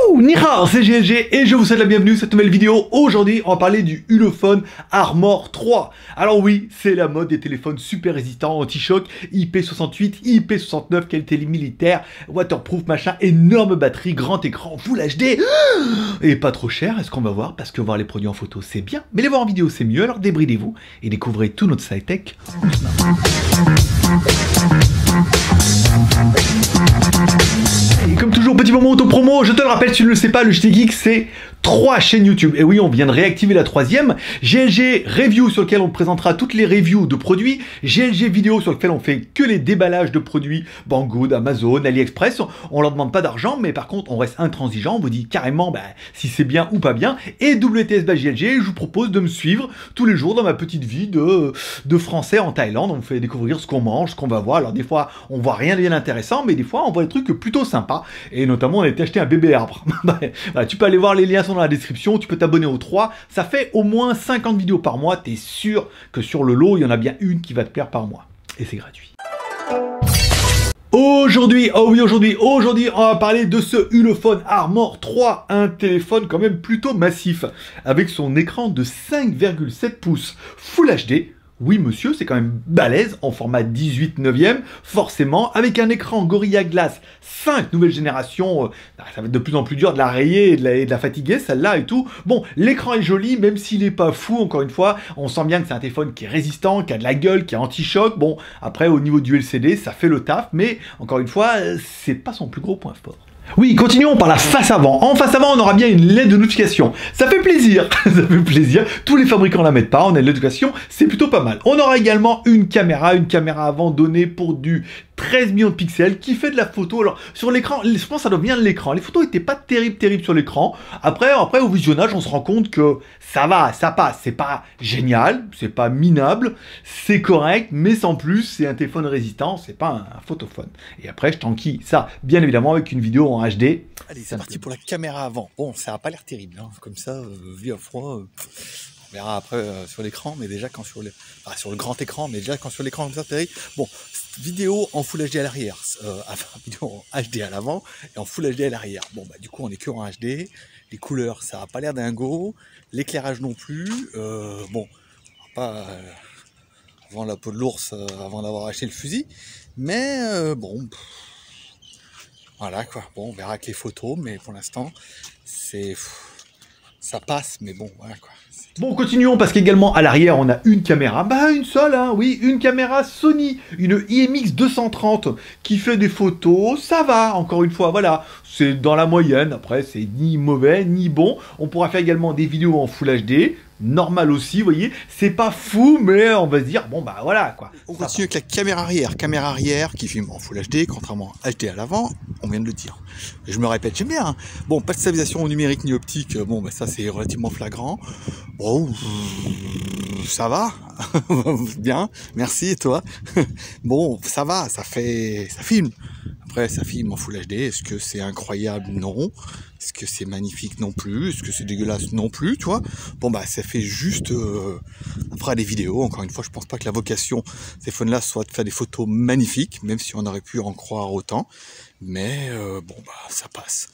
Wouh, ni hao, c'est GLG et je vous souhaite la bienvenue à cette nouvelle vidéo. Aujourd'hui, on va parler du Ulefone Armor 3. Alors oui, c'est la mode des téléphones super résistants, anti-choc, IP68, IP69, qualité militaire, waterproof, machin, énorme batterie, grand écran, Full HD et pas trop cher, est-ce qu'on va voir? Parce que voir les produits en photo, c'est bien, mais les voir en vidéo, c'est mieux, alors débridez-vous et découvrez tout notre side tech. Et comme toujours, petit moment auto-promo, je te le rappelle, si tu ne le sais pas, le JT Geek, c'est 3 chaînes YouTube. Et oui, on vient de réactiver la 3e. GLG Review, sur lequel on présentera toutes les reviews de produits. GLG Vidéo, sur lequel on fait que les déballages de produits. Banggood, Amazon, AliExpress. On leur demande pas d'argent, mais par contre, on reste intransigeant. On vous dit carrément si c'est bien ou pas bien. Et WTS by GLG, je vous propose de me suivre tous les jours dans ma petite vie de français en Thaïlande. On vous fait découvrir ce qu'on mange, ce qu'on va voir. Alors des fois, on voit rien de bien intéressant, mais des fois, on voit des trucs plutôt sympas. Et notamment, on a été acheter un bébé arbre. Voilà, tu peux aller voir, les liens sont dans la description, tu peux t'abonner aux 3, ça fait au moins 50 vidéos par mois, t'es sûr que sur le lot, il y en a bien une qui va te plaire par mois. Et c'est gratuit. Aujourd'hui, oh oui, aujourd'hui, on va parler de ce Ulefone Armor 3, un téléphone quand même plutôt massif, avec son écran de 5,7 pouces Full HD. Oui monsieur, c'est quand même balèze en format 18/9e, forcément, avec un écran Gorilla Glass 5 nouvelle génération, ça va être de plus en plus dur de la rayer et de la fatiguer, celle-là et tout. Bon, l'écran est joli, même s'il n'est pas fou, encore une fois, on sent bien que c'est un téléphone qui est résistant, qui a de la gueule, qui est anti-choc. Bon, après, au niveau du LCD, ça fait le taf, mais encore une fois, c'est pas son plus gros point fort. Oui, continuons par la face avant. En face avant, on aura bien une LED de notification. Ça fait plaisir, ça fait plaisir. Tous les fabricants la mettent pas, on a une LED de notification, c'est plutôt pas mal. On aura également une caméra avant donnée pour du 13 millions de pixels qui fait de la photo. Alors sur l'écran, je pense que ça doit bien de l'écran. Les photos étaient pas terribles sur l'écran. Après au visionnage, on se rend compte que ça va, ça passe. C'est pas génial, c'est pas minable, c'est correct, mais sans plus, c'est un téléphone résistant, c'est pas un photophone. Et après, je t'enquille ça, bien évidemment, avec une vidéo en HD. Allez, c'est parti pour la caméra avant. Bon, ça n'a pas l'air terrible, hein. Comme ça, vu à froid. On verra après sur l'écran, mais déjà quand sur le grand écran, mais déjà quand sur l'écran comme ça, c'est terrible. Bon, vidéo en Full HD à l'arrière, vidéo en HD à l'avant et en Full HD à l'arrière. Bon, bah du coup, on est que en HD. Les couleurs, ça n'a pas l'air dingo. L'éclairage non plus. Bon, pas avant la peau de l'ours, avant d'avoir acheté le fusil. Mais bon, voilà quoi. Bon, on verra avec les photos, mais pour l'instant, ça passe, mais bon, voilà quoi. Bon, continuons parce qu'également à l'arrière, on a une caméra, une seule, hein, oui, une caméra Sony, une IMX 230 qui fait des photos, ça va, encore une fois, voilà, c'est dans la moyenne, après c'est ni mauvais, ni bon. On pourra faire également des vidéos en Full HD, normal aussi, vous voyez, c'est pas fou, mais on va se dire, bon voilà quoi. On continue avec la caméra arrière qui filme en Full HD, contrairement à HD à l'avant, on vient de le dire. Et je me répète, j'aime bien, hein. Bon, pas de stabilisation numérique ni optique, bon, ça c'est relativement flagrant. Bon, ça va, bien, merci, et toi? Bon, ça va, ça filme. Après, ça filme en Full HD, est-ce que c'est incroyable? Non. Est-ce que c'est magnifique? Non plus. Est-ce que c'est dégueulasse? Non plus, tu vois. Bon, ça fait juste... après, des vidéos, encore une fois, je pense pas que la vocation de ces téléphones-là soit de faire des photos magnifiques, même si on aurait pu en croire autant. Mais, ça passe.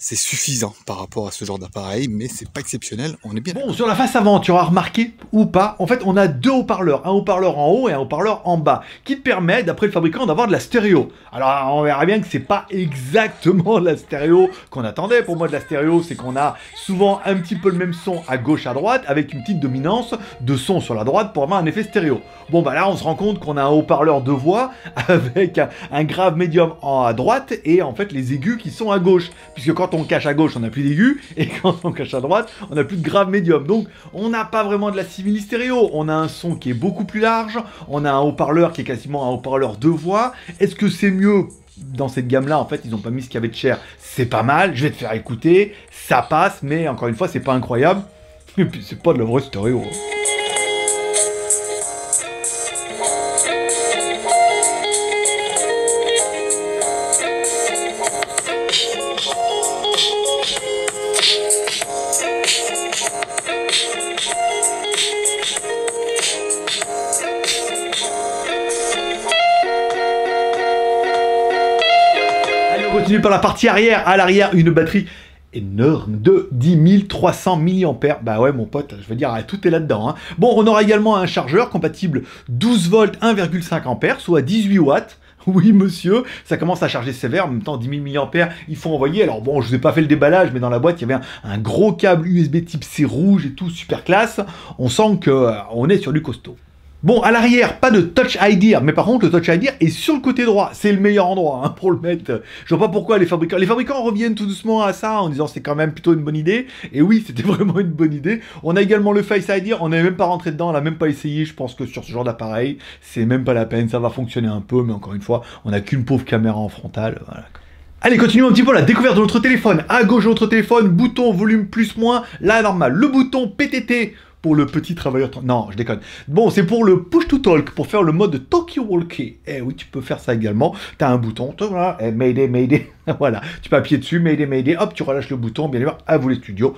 C'est suffisant par rapport à ce genre d'appareil, mais c'est pas exceptionnel, on est bien. Bon, sur la face avant, tu auras remarqué ou pas, en fait, on a 2 haut-parleurs, un haut-parleur en haut et un haut-parleur en bas, qui te permet, d'après le fabricant, d'avoir de la stéréo. Alors, on verra bien que c'est pas exactement la stéréo qu'on attendait. Pour moi, de la stéréo, c'est qu'on a souvent un petit peu le même son à gauche, à droite, avec une petite dominance de son sur la droite pour avoir un effet stéréo. Bon, là, on se rend compte qu'on a un haut-parleur de voix avec un grave médium à droite et en fait les aigus qui sont à gauche, puisque quand on cache à gauche, on n'a plus d'aigus, et quand on cache à droite, on n'a plus de grave médium. Donc, on n'a pas vraiment de la simili stéréo. On a un son qui est beaucoup plus large, on a un haut-parleur qui est quasiment un haut-parleur de voix. Est-ce que c'est mieux? Dans cette gamme-là, en fait, ils n'ont pas mis ce qu'il y avait de cher. C'est pas mal, je vais te faire écouter, ça passe, mais encore une fois, c'est pas incroyable. Et puis, c'est pas de la vraie stéréo. On continue par la partie arrière. À l'arrière, une batterie énorme de 10 300 mAh. Bah ouais, mon pote, je veux dire, tout est là-dedans. Hein. Bon, on aura également un chargeur compatible 12 volts 1,5 ampères, soit 18 watts. Oui, monsieur, ça commence à charger sévère. En même temps, 10 000 mAh, il faut envoyer. Alors bon, je vous ai pas fait le déballage, mais dans la boîte, il y avait un gros câble USB type C rouge et tout, super classe. On sent qu'on est sur du costaud. Bon, à l'arrière, pas de Touch ID, mais par contre, le Touch ID est sur le côté droit. C'est le meilleur endroit hein, pour le mettre. Je vois pas pourquoi les fabricants reviennent tout doucement à ça en disant c'est quand même plutôt une bonne idée. Et oui, c'était vraiment une bonne idée. On a également le Face ID, on n'est même pas rentré dedans, on l'a même pas essayé. Je pense que sur ce genre d'appareil, c'est même pas la peine. Ça va fonctionner un peu, mais encore une fois, on n'a qu'une pauvre caméra en frontale. Voilà. Allez, continuons un petit peu la découverte de notre téléphone. À gauche de notre téléphone, bouton volume plus moins, là normal. Le bouton PTT. Pour le petit travailleur... Non, je déconne. Bon, c'est pour le push to talk, pour faire le mode talkie-walkie. Eh oui, tu peux faire ça également. Tu as un bouton, voilà, Mayday, Mayday. Voilà, tu peux appuyer dessus, Mayday, Mayday. Hop, tu relâches le bouton, bien sûr, à vous les studios.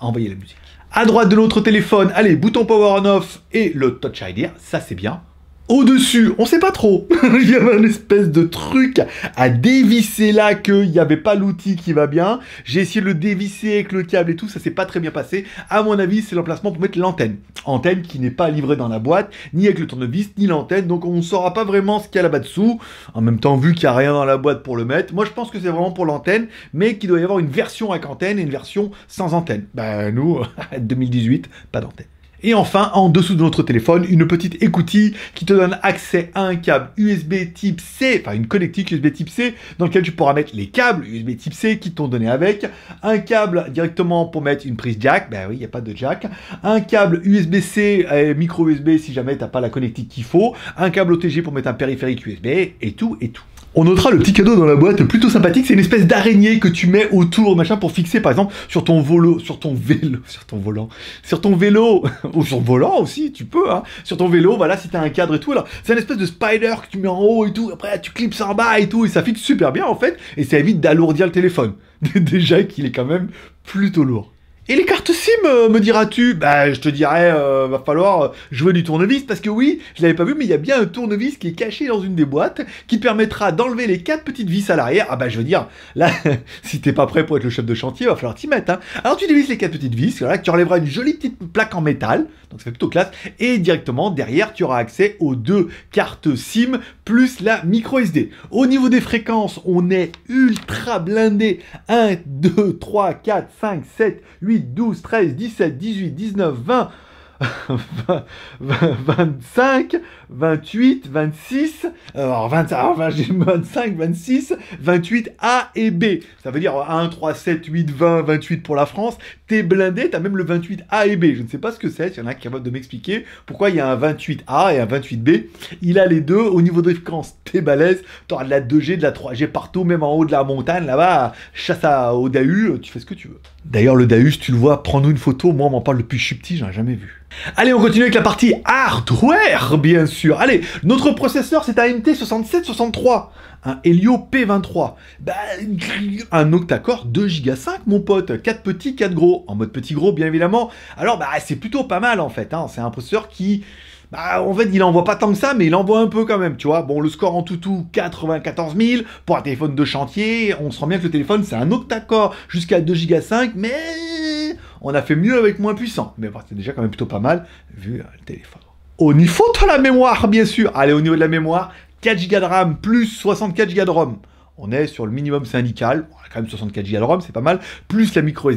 Envoyez la musique. À droite de notre téléphone, allez, bouton power on off et le Touch ID, ça c'est bien. Au-dessus, on sait pas trop. Il y avait un espèce de truc à dévisser là, qu'il n'y avait pas l'outil qui va bien. J'ai essayé de le dévisser avec le câble et tout, ça s'est pas très bien passé. À mon avis, c'est l'emplacement pour mettre l'antenne. Antenne qui n'est pas livrée dans la boîte, ni avec le tournevis, ni l'antenne. Donc on ne saura pas vraiment ce qu'il y a là-bas dessous. En même temps, vu qu'il n'y a rien dans la boîte pour le mettre, moi je pense que c'est vraiment pour l'antenne, mais qu'il doit y avoir une version avec antenne et une version sans antenne. Ben nous, 2018, pas d'antenne. Et enfin, en dessous de notre téléphone, une petite écoutille qui te donne accès à un câble USB type C, enfin une connectique USB type C, dans lequel tu pourras mettre les câbles USB type C qui t'ont donné avec, un câble directement pour mettre une prise jack, ben oui, il n'y a pas de jack, un câble USB-C, micro USB si jamais tu n'as pas la connectique qu'il faut, un câble OTG pour mettre un périphérique USB, et tout, et tout. On notera le petit cadeau dans la boîte, plutôt sympathique, c'est une espèce d'araignée que tu mets autour, machin, pour fixer, par exemple, sur ton vélo, ou sur ton volant aussi, tu peux, hein, sur ton vélo, voilà, si t'as un cadre et tout, alors, c'est une espèce de spider que tu mets en haut et tout, après, tu clips en bas et tout, et ça fixe super bien, en fait, et ça évite d'alourdir le téléphone. Déjà qu'il est quand même plutôt lourd. Et les cartes SIM, me diras-tu? Bah, je te dirais, va falloir jouer du tournevis, parce que oui, je l'avais pas vu, mais il y a bien un tournevis qui est caché dans une des boîtes, qui te permettra d'enlever les 4 petites vis à l'arrière. Ah bah, je veux dire, là, si t'es pas prêt pour être le chef de chantier, va falloir t'y mettre, hein. Alors, tu dévisses les 4 petites vis, voilà, tu enlèveras une jolie petite plaque en métal, donc ça fait plutôt classe, et directement, derrière, tu auras accès aux 2 cartes SIM, plus la micro SD. Au niveau des fréquences, on est ultra blindé. 1, 2, 3, 4, 5, 7, 8, 12, 13, 17, 18, 19, 20, 25, 28, 26, alors 25, 26, 28 A et B. Ça veut dire 1, 3, 7, 8, 20, 28 pour la France. T'es blindé, t'as même le 28 A et B. Je ne sais pas ce que c'est, s'il y en a qui est capable de m'expliquer pourquoi il y a un 28 A et un 28 B. Il a les deux. Au niveau des fréquences, t'es balèze. T'auras de la 2G, de la 3G partout, même en haut de la montagne, là-bas, chasse au Dahu, tu fais ce que tu veux. D'ailleurs, le Dahu, si tu le vois, prends-nous une photo. Moi, on m'en parle depuis que je suis petit, j'en ai jamais vu. Allez, on continue avec la partie hardware, bien sûr. Allez, notre processeur, c'est un MT6763, un Helio P23. Bah, un octa-core 2 Go 5, mon pote. 4 petits, 4 gros. En mode petit gros, bien évidemment. Alors, bah, c'est plutôt pas mal, en fait. Hein. C'est un processeur qui... Bah, en fait, il envoie pas tant que ça, mais il envoie un peu quand même, tu vois. Bon, le score en tout, 94 000 pour un téléphone de chantier. On se rend bien que le téléphone, c'est un octa-core jusqu'à 2 Go 5, mais on a fait mieux avec moins puissant. Mais bon, c'est déjà quand même plutôt pas mal, vu le téléphone. Au niveau de la mémoire, bien sûr. Allez, au niveau de la mémoire, 4 Go de RAM plus 64 Go de ROM. On est sur le minimum syndical, bon, quand même 64 Go de ROM, c'est pas mal, plus la micro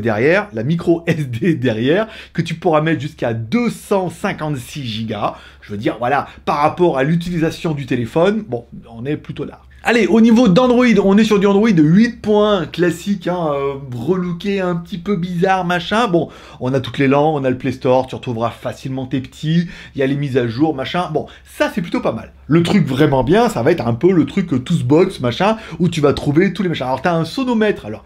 SD derrière, que tu pourras mettre jusqu'à 256 Go. Je veux dire, voilà, par rapport à l'utilisation du téléphone, bon, on est plutôt là. Allez, au niveau d'Android, on est sur du Android 8.1 classique, hein, relooké, un petit peu bizarre, machin. Bon, on a toutes les langues, on a le Play Store, tu retrouveras facilement tes petits, il y a les mises à jour, machin. Bon, ça c'est plutôt pas mal. Le truc vraiment bien, ça va être un peu le truc Toastbox, machin, où tu vas trouver tous les machins. Alors, tu as un sonomètre, alors,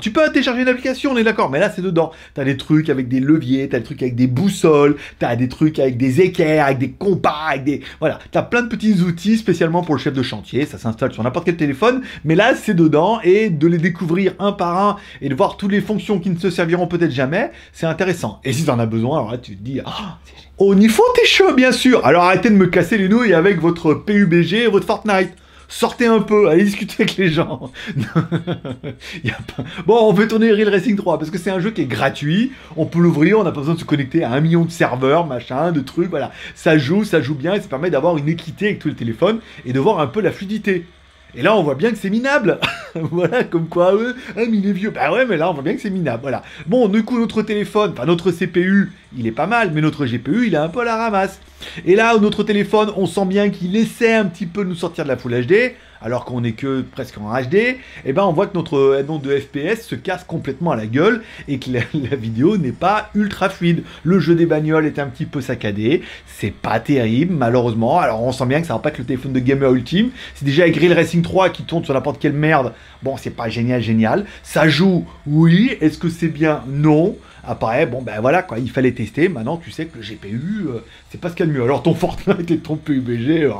tu peux télécharger une application, on est d'accord, mais là c'est dedans. Tu as des trucs avec des leviers, tu as des trucs avec des boussoles, tu as des trucs avec des équerres, avec des compas, avec des... Voilà, tu as plein de petits outils spécialement pour le chef de chantier, ça s'installe sur n'importe quel téléphone, mais là c'est dedans, et de les découvrir un par un, et de voir toutes les fonctions qui ne se serviront peut-être jamais, c'est intéressant. Et si tu en as besoin, alors là tu te dis, ah, au niveau t'es chaud bien sûr, alors arrêtez de me casser les nouilles avec votre PUBG et votre Fortnite. Sortez un peu, allez discuter avec les gens. Y a pas... Bon, on peut tourner Real Racing 3 parce que c'est un jeu qui est gratuit. On peut l'ouvrir, on n'a pas besoin de se connecter à 1 million de serveurs, machin, de trucs, voilà. Ça joue bien et ça permet d'avoir une équité avec tous les téléphones et de voir un peu la fluidité. Et là, on voit bien que c'est minable. Voilà, comme quoi, mais il est vieux. Bah ouais, mais là, on voit bien que c'est minable. Voilà. Bon, du coup, notre téléphone, enfin, notre CPU, il est pas mal, mais notre GPU, il est un peu à la ramasse. Et là, notre téléphone, on sent bien qu'il essaie un petit peu de nous sortir de la Full HD, alors qu'on est que presque en HD. Et ben, on voit que notre nombre de FPS se casse complètement à la gueule et que la vidéo n'est pas ultra fluide. Le jeu des bagnoles est un petit peu saccadé. C'est pas terrible, malheureusement. Alors, on sent bien que ça va pas être le téléphone de gamer ultime. C'est déjà avec Real Racing 3 qui tourne sur n'importe quelle merde. Bon, c'est pas génial. Ça joue, oui. Est-ce que c'est bien? Non. Après, bon, ben voilà, quoi, il fallait tester. Maintenant, tu sais que le GPU, c'est pas ce qu'il y a de mieux. Alors, ton Fortnite et ton PUBG,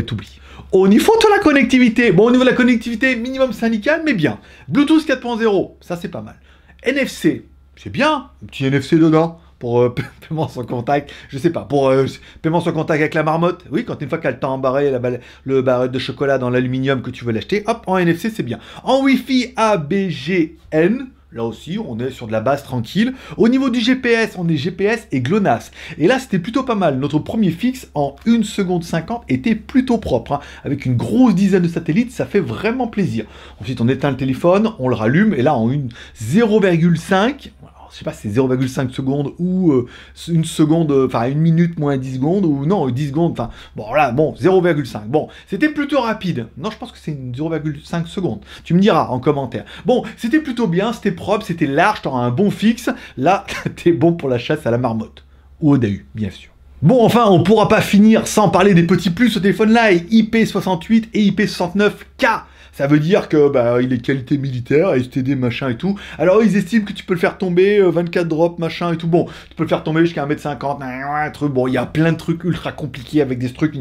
t'oublies. Au niveau de la connectivité, bon, au niveau de la connectivité, minimum syndical, mais bien. Bluetooth 4.0, ça c'est pas mal. NFC, c'est bien, un petit NFC dedans. Pour paiement sans contact, je sais pas, pour paiement sans contact avec la marmotte, oui, quand une fois qu'elle t'a embarré le barrette de chocolat dans l'aluminium que tu veux l'acheter, hop, en NFC c'est bien. En Wi-Fi ABGN, là aussi, on est sur de la base tranquille. Au niveau du GPS, on est GPS et GLONASS. Et là, c'était plutôt pas mal. Notre premier fixe, en 1 seconde 50, était plutôt propre. Hein. Avec une grosse dizaine de satellites, ça fait vraiment plaisir. Ensuite, on éteint le téléphone, on le rallume, et là, en 0,5... je sais pas si c'est 0,5 secondes ou 1 seconde, enfin 1 minute moins 10 secondes, ou non, 10 secondes, enfin, bon là, bon, 0,5. Bon, c'était plutôt rapide. Non, je pense que c'est 0,5 secondes. Tu me diras en commentaire. Bon, c'était plutôt bien, c'était propre, c'était large, t'auras un bon fixe. Là, t'es bon pour la chasse à la marmotte. Ou au DAU, bien sûr. Bon, enfin, on pourra pas finir sans parler des petits plus au téléphone-là, IP68 et IP69K. Ça veut dire que bah, il est qualité militaire, STD, machin et tout. Alors ils estiment que tu peux le faire tomber, 24 drops, machin et tout. Bon, tu peux le faire tomber jusqu'à 1m50, un truc. Bon, il y a plein de trucs ultra compliqués avec des trucs.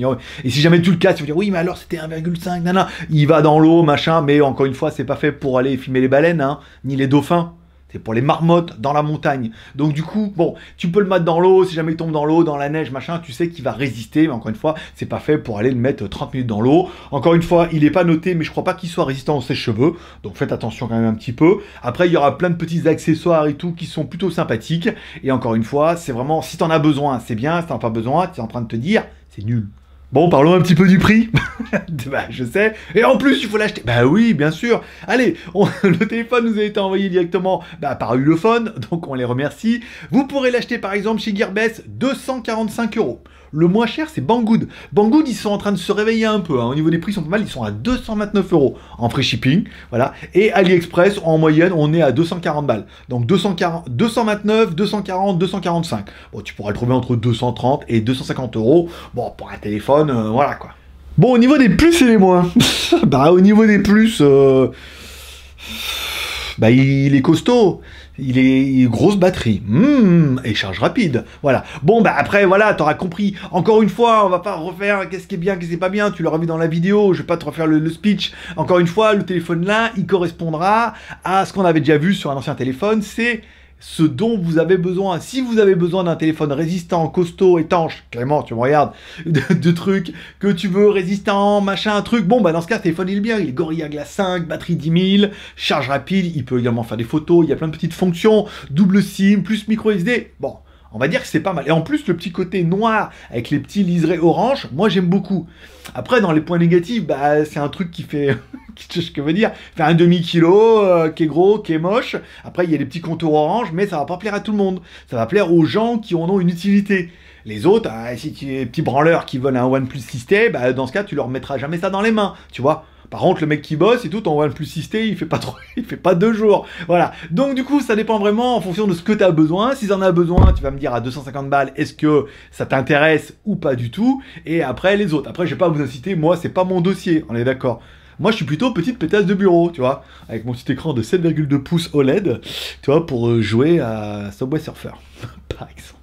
Et si jamais tu le casses, tu vas dire oui, mais alors c'était 1,5, nana. Il va dans l'eau, machin, mais encore une fois, c'est pas fait pour aller filmer les baleines, hein, ni les dauphins. C'est pour les marmottes dans la montagne. Donc du coup, bon, tu peux le mettre dans l'eau, si jamais il tombe dans l'eau, dans la neige, machin, tu sais qu'il va résister, mais encore une fois, c'est pas fait pour aller le mettre 30 minutes dans l'eau. Encore une fois, il est pas noté, mais je crois pas qu'il soit résistant aux sèche-cheveux, donc faites attention quand même un petit peu. Après, il y aura plein de petits accessoires et tout qui sont plutôt sympathiques, et encore une fois, c'est vraiment, si t'en as besoin, c'est bien, si t'en as pas besoin, tu es en train de te dire, c'est nul. Bon, parlons un petit peu du prix. Bah, je sais. Et en plus, il faut l'acheter. Bah oui, bien sûr. Allez, le téléphone nous a été envoyé directement par Ulefone, donc on les remercie. Vous pourrez l'acheter par exemple chez Gearbest, 245 €. Le moins cher, c'est Banggood. Banggood, ils sont en train de se réveiller un peu. Hein. Au niveau des prix, ils sont pas mal. Ils sont à 229 € en free shipping. Voilà. Et AliExpress, en moyenne, on est à 240 balles. Donc 229, 240, 245. Bon, tu pourras le trouver entre 230 et 250 €. Bon, pour un téléphone, voilà quoi. Bon, au niveau des plus et les moins. Bah, au niveau des plus, bah, il est costaud. Il est grosse batterie, et charge rapide, voilà. Bon, bah après, voilà, t'auras compris. Encore une fois, on va pas refaire qu'est-ce qui est bien, qu'est-ce qui est pas bien, tu l'auras vu dans la vidéo, je vais pas te refaire le speech. Encore une fois, le téléphone là, il correspondra à ce qu'on avait déjà vu sur un ancien téléphone, c'est ce dont vous avez besoin. Si vous avez besoin d'un téléphone résistant, costaud, étanche, Clément, tu me regardes, de trucs que tu veux, résistant, machin, truc, bon, bah dans ce cas, le téléphone, il est bien, il est Gorilla Glass 5, batterie 10 000, charge rapide, il peut également faire des photos, il y a plein de petites fonctions, double SIM, plus micro SD, bon, on va dire que c'est pas mal. Et en plus, le petit côté noir, avec les petits liserés orange, moi, j'aime beaucoup. Après, dans les points négatifs, bah, c'est un truc qui fait... ce que je veux dire, fait un demi-kilo, qui est gros, qui est moche. Après, il y a les petits contours orange, mais ça va pas plaire à tout le monde. Ça va plaire aux gens qui en ont une utilité. Les autres, si tu es des petits branleurs qui veulent un OnePlus 6T, bah, dans ce cas, tu leur mettras jamais ça dans les mains, tu vois. Par contre, le mec qui bosse et tout, ton OnePlus 6T, il fait pas trop, il fait pas 2 jours. Voilà. Donc, du coup, ça dépend vraiment en fonction de ce que tu as besoin. Si tu en as besoin, tu vas me dire à 250 balles, est-ce que ça t'intéresse ou pas du tout. Et après, les autres. Après, je vais pas vous inciter. Moi, c'est pas mon dossier. On est d'accord. Moi, je suis plutôt petite pétasse de bureau, tu vois, avec mon petit écran de 7,2 pouces OLED, tu vois, pour jouer à Subway Surfer, par exemple.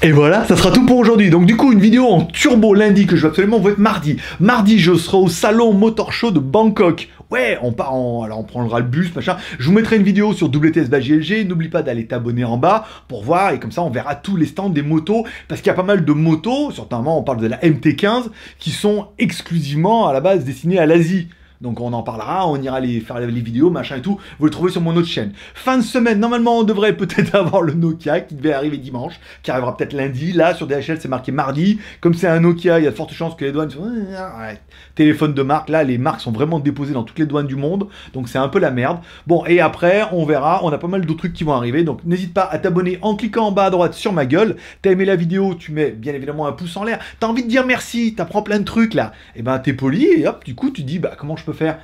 Et voilà, ça sera tout pour aujourd'hui. Donc du coup, une vidéo en turbo lundi que je vais absolument vous mettre mardi. Mardi, je serai au salon Motor Show de Bangkok, Ouais, alors on prendra le bus, machin. Je vous mettrai une vidéo sur WTS by GLG. N'oublie pas d'aller t'abonner en bas pour voir. Et comme ça, on verra tous les stands des motos. Parce qu'il y a pas mal de motos, surtout on parle de la MT15, qui sont exclusivement à la base destinées à l'Asie. Donc on en parlera, on ira faire les vidéos, machin et tout. Vous le trouvez sur mon autre chaîne. Fin de semaine, normalement on devrait peut-être avoir le Nokia qui devait arriver dimanche, qui arrivera peut-être lundi. Là sur DHL c'est marqué mardi. Comme c'est un Nokia, il y a de fortes chances que les douanes soient... Téléphone de marque, là les marques sont vraiment déposées dans toutes les douanes du monde. Donc c'est un peu la merde. Bon et après on verra, on a pas mal d'autres trucs qui vont arriver. Donc n'hésite pas à t'abonner en cliquant en bas à droite sur ma gueule. T'as aimé la vidéo, tu mets bien évidemment un pouce en l'air. T'as envie de dire merci, t'apprends plein de trucs là. Et ben t'es poli et hop du coup tu dis bah comment je peux faire.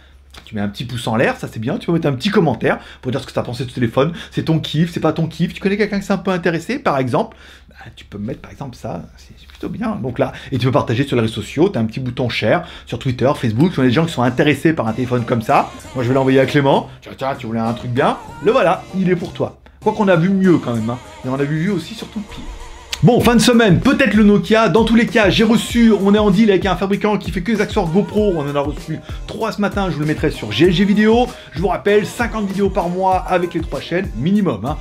Tu mets un petit pouce en l'air, ça c'est bien, tu peux mettre un petit commentaire pour dire ce que tu as pensé de ce téléphone, c'est ton kiff, c'est pas ton kiff, tu connais quelqu'un qui s'est un peu intéressé par exemple, bah, tu peux mettre par exemple ça, c'est plutôt bien, donc là, et tu peux partager sur les réseaux sociaux, tu as un petit bouton share sur Twitter, Facebook, tu as des gens qui sont intéressés par un téléphone comme ça, moi je vais l'envoyer à Clément, tiens, tu voulais un truc bien, le voilà, il est pour toi. Quoi qu'on a vu mieux quand même, hein. Et on a vu aussi surtout pire. Bon, fin de semaine, peut-être le Nokia. Dans tous les cas, on est en deal avec un fabricant qui fait que des accessoires GoPro. On en a reçu 3 ce matin, je vous le mettrai sur GLG Vidéo. Je vous rappelle, 50 vidéos par mois avec les 3 chaînes, minimum. Hein.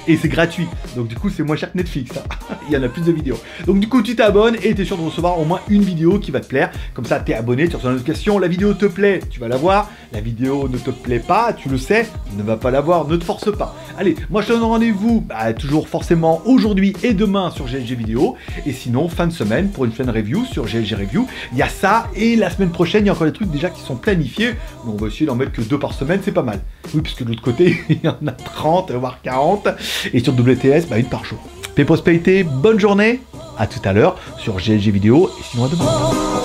Et c'est gratuit. Donc du coup, c'est moins cher que Netflix. Hein. Il y en a plus de vidéos. Donc du coup, tu t'abonnes et tu es sûr de recevoir au moins une vidéo qui va te plaire. Comme ça, tu es abonné, tu reçois la notification. La vidéo te plaît, tu vas la voir. La vidéo ne te plaît pas, tu le sais, ne va pas la voir, ne te force pas. Allez, moi je te donne rendez-vous toujours forcément aujourd'hui et demain sur GLG Vidéo. Et sinon, fin de semaine pour une chaîne review sur GLG Review. Il y a ça et la semaine prochaine, il y a encore des trucs déjà qui sont planifiés. Donc on va essayer d'en mettre que 2 par semaine, c'est pas mal. Oui, puisque de l'autre côté, il y en a 30, voire 40. Et sur WTS, une par jour. Paix prospérité, bonne journée. À tout à l'heure sur GLG Vidéo et sinon à demain.